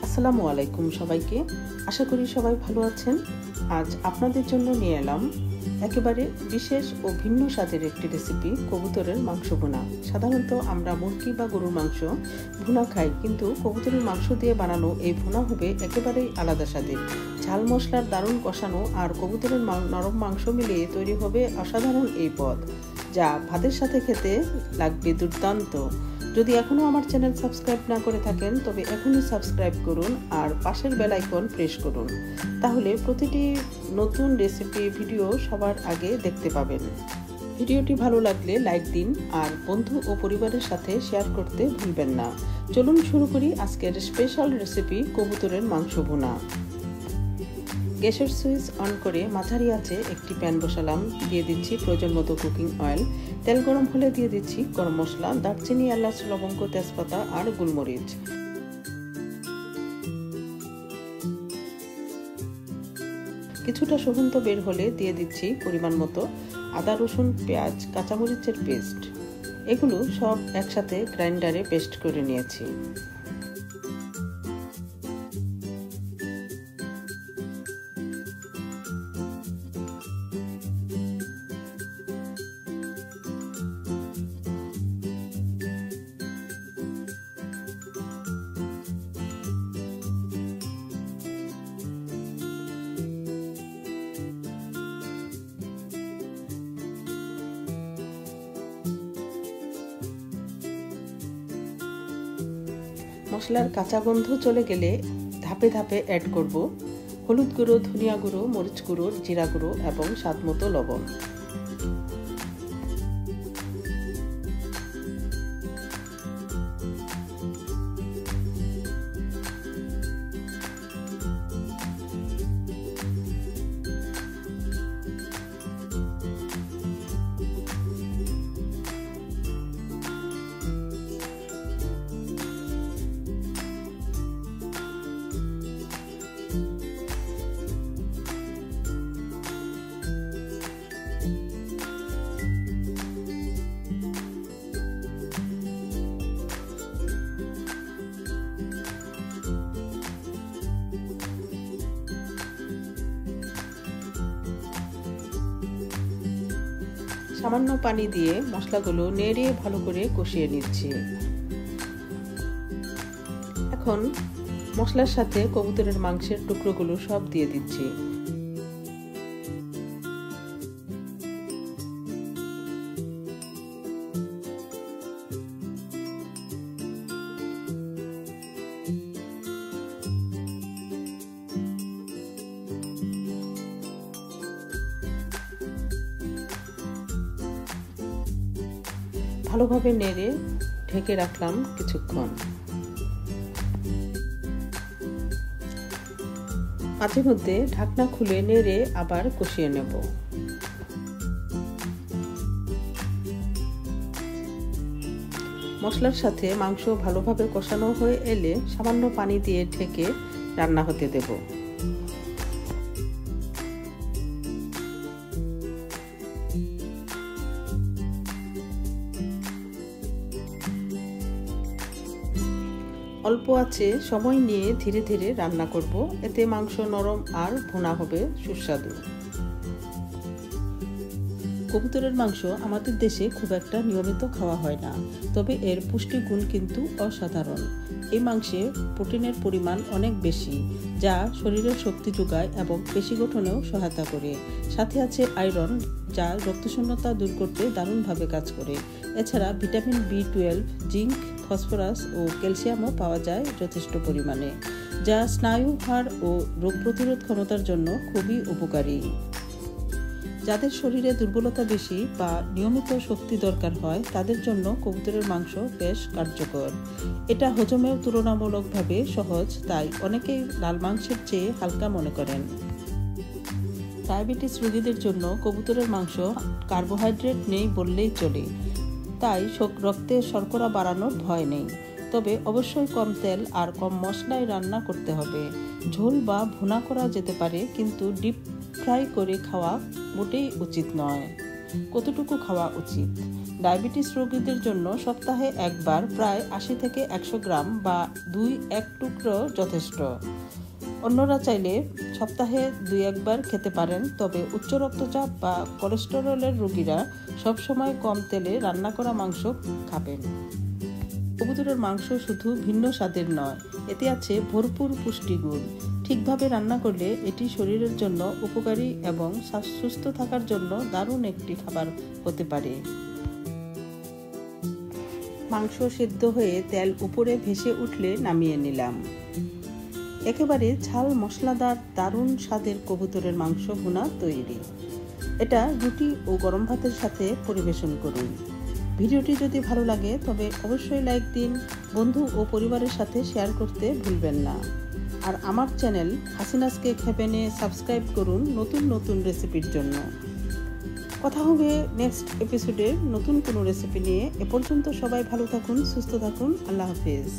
আসসালামু আলাইকুম সবাইকে। আশা করি সবাই ভালো আছেন। আজ আপনাদের জন্য নিয়ে এলাম একেবারে বিশেষ ও ভিন্ন স্বাদের একটি রেসিপি, কবুতরের মাংস ভুনা। সাধারণত আমরা মুরগি বা গরুর মাংস ভুনা খাই, কিন্তু কবুতরের মাংস দিয়ে বানানো এই ভুনা হবে একেবারেই আলাদা স্বাদের। ঝাল মশলার দারুণ কষানো আর কবুতরের নরম মাংস মিলিয়ে তৈরি হবে অসাধারণ এই পদ, যা ভাতের সাথে খেতে লাগবে দুর্দান্ত। যদি এখনও আমার চ্যানেল সাবস্ক্রাইব না করে থাকেন তবে এখনই সাবস্ক্রাইব করুন আর পাশের বেল আইকন প্রেস করুন, তাহলে প্রতিটি নতুন রেসিপি ভিডিও সবার আগে দেখতে পাবেন। ভিডিওটি ভালো লাগলে লাইক দিন আর বন্ধু ও পরিবারের সাথে শেয়ার করতে ভুলবেন না। চলুন শুরু করি আজকের স্পেশাল রেসিপি, কবুতরের মাংস ভুনা। গ্যাসের সুইচ অন করে মাঝারি আঁচে একটি প্যান বসালাম। দিয়ে দিচ্ছি প্রয়োজন মতো কুকিং অয়েল। তেল গরম হলে দিয়ে দিচ্ছি গরম মশলা, দারচিনি, এলাচ, লবঙ্গ, তেজপাতা আর গোলমরিচ। কিছুটা সুগন্ধ বের হলে দিয়ে দিচ্ছি পরিমাণ মতো আদা, রসুন, পেঁয়াজ, কাঁচামরিচের পেস্ট। এগুলো সব একসাথে গ্রাইন্ডারে পেস্ট করে নিয়েছি। মশলার কাঁচা গন্ধ চলে গেলে ধাপে ধাপে অ্যাড করব হলুদ গুঁড়ো, ধনিয়া গুঁড়ো, মরিচ গুঁড়ো, জিরা গুঁড়ো এবং স্বাদমতো লবণ। সামান্য পানি দিয়ে মশলাগুলো নেড়ে ভালো করে কষিয়ে নিচ্ছি। এখন মশলার সাথে কবুতরের মাংসের টুকরোগুলো সব দিয়ে দিচ্ছি। ভালোভাবে নেড়ে ঢেকে রাখলাম কিছুক্ষণ। মাঝে মধ্যে ঢাকনা খুলে নেড়ে আবার কষিয়ে নেব। মশলার সাথে মাংস ভালোভাবে কষানো হয়ে এলে সামান্য পানি দিয়ে ঢেকে রান্না হতে দেব। অল্প আঁচে সময় নিয়ে ধীরে ধীরে রান্না করব, এতে মাংস নরম আর ভুনা হবে সুস্বাদু। কবুতরের মাংস আমাদের দেশে খুব একটা নিয়মিত খাওয়া হয় না, তবে এর পুষ্টিগুণ কিন্তু অসাধারণ। এই মাংসে প্রোটিনের পরিমাণ অনেক বেশি, যা শরীরের শক্তি যোগায় এবং পেশি গঠনেও সহায়তা করে। সাথে আছে আয়রন, যা রক্তশূন্যতা দূর করতে দারুণভাবে কাজ করে। এছাড়া ভিটামিন B12, জিঙ্ক, ফসফরাস ও ক্যালসিয়ামও পাওয়া যায় যথেষ্ট পরিমাণে, যা স্নায়ু, হাড় ও রোগ প্রতিরোধ ক্ষমতার জন্য খুবই উপকারী। যাদের শরীরে দুর্বলতা বেশি বা নিয়মিত শক্তি দরকার হয় তাদের জন্য কবুতরের মাংস বেশ কার্যকর। এটা হজমেও তুলনামূলকভাবে সহজ, তাই অনেকেই লাল মাংসের চেয়ে হালকা মনে করেন। ডায়াবেটিস রোগীদের জন্য কবুতরের মাংস কার্বোহাইড্রেট নেই বললেই চলে, তাই রক্তে শর্করা বাড়ানোর ভয় নেই। তবে অবশ্যই কম তেল আর কম মশলায় রান্না করতে হবে। ঝোল বা ভুনা করা যেতে পারে, কিন্তু ডিপ ফ্রাই করে খাওয়া মোটেই উচিত নয়। কতটুকু খাওয়া উচিত? ডায়াবেটিস রোগীদের জন্য সপ্তাহে একবার প্রায় 80 থেকে 100 গ্রাম বা 2-1 টুকরো যথেষ্ট। অন্যরা চাইলে সপ্তাহে 2-1 বার খেতে পারেন, তবে উচ্চ রক্তচাপ বা কোলেস্টেরলের রোগীরা সবসময় কম তেলে রান্না করা মাংস খাবেন। কবুতরের মাংস শুধু ভিন্ন স্বাদের নয়, এতে আছে ভরপুর পুষ্টিগুণ। ঠিকভাবে রান্না করলে এটি শরীরের জন্য উপকারী এবং সুস্থ থাকার জন্য দারুণ একটি খাবার হতে পারে। মাংস সিদ্ধ হয়ে তেল উপরে ভেসে উঠলে নামিয়ে নিলাম। একেবারে ঝাল মশলাদার দারুণ স্বাদের কবুতরের মাংস ভুনা তৈরি। এটা রুটি ও গরম ভাতের সাথে পরিবেশন করুন। ভিডিওটি যদি ভালো লাগে তবে অবশ্যই লাইক দিন, বন্ধু ও পরিবারের সাথে শেয়ার করতে ভুলবেন না। আর আমার চ্যানেল হাসিনাস কেক হেভেনে সাবস্ক্রাইব করুন নতুন নতুন রেসিপির জন্য। কথা হবে নেক্সট এপিসোডে নতুন কোনো রেসিপি নিয়ে। এ পর্যন্ত সবাই ভালো থাকুন, সুস্থ থাকুন। আল্লাহ হাফেজ।